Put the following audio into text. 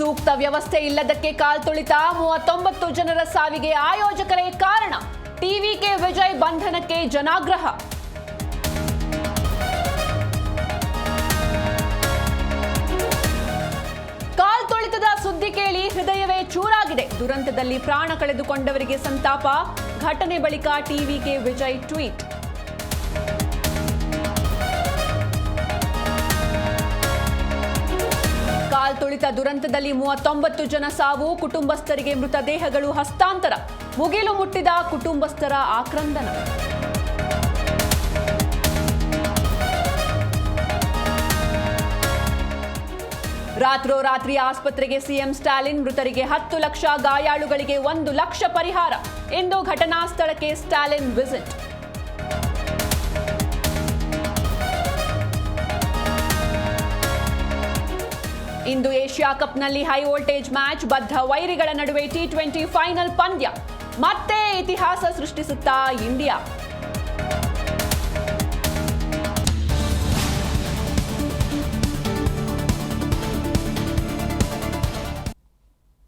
ಸೂಕ್ತ ವ್ಯವಸ್ಥೆ ಇಲ್ಲದಕ್ಕೆ ಕಾಲ್ತುಳಿತ 39 ಜನರ ಸಾವಿಗೆ ಆಯೋಜಕರೇ ಕಾರಣ. ಟಿವಿಕೆ ವಿಜಯ್ ಬಂಧನಕ್ಕೆ ಜನಾಗ್ರಹ. ಕಾಲ್ತುಳಿತದ ಸುದ್ದಿ ಕೇಳಿ ಹೃದಯವೇ ಚೂರಾಗಿದೆ. ದುರಂತದಲ್ಲಿ ಪ್ರಾಣ ಕಳೆದುಕೊಂಡವರಿಗೆ ಸಂತಾಪ. ಘಟನೆ ಬಳಿಕ ಟಿವಿಕೆ ವಿಜಯ್ ಟ್ವೀಟ್. ಕಾಲ್ತುಳಿತ ದುರಂತದಲ್ಲಿ 39 ಜನ ಸಾವು, ಕುಟುಂಬಸ್ಥರಿಗೆ ಮೃತದೇಹಗಳು ಹಸ್ತಾಂತರ. ಮುಗಿಲು ಮುಟ್ಟಿದ ಕುಟುಂಬಸ್ಥರ ಆಕ್ರಂದನ. ರಾತ್ರೋರಾತ್ರಿ ಆಸ್ಪತ್ರೆಗೆ ಸಿಎಂ ಸ್ಟಾಲಿನ್. ಮೃತರಿಗೆ 10 ಲಕ್ಷ, ಗಾಯಾಳುಗಳಿಗೆ 1 ಲಕ್ಷ ಪರಿಹಾರ. ಇಂದು ಘಟನಾ ಸ್ಥಳಕ್ಕೆ ಸ್ಟಾಲಿನ್ ವಿಸಿಟ್. ಇಂದು ಏಷ್ಯಾ ಕಪ್ನಲ್ಲಿ ಹೈ ವೋಲ್ಟೇಜ್ ಮ್ಯಾಚ್. ಬದ್ಧ ವೈರಿಗಳ ನಡುವೆ T20 ಫೈನಲ್ ಪಂದ್ಯ. ಮತ್ತೆ ಇತಿಹಾಸ ಸೃಷ್ಟಿಸುತ್ತಾ ಇಂಡಿಯಾ.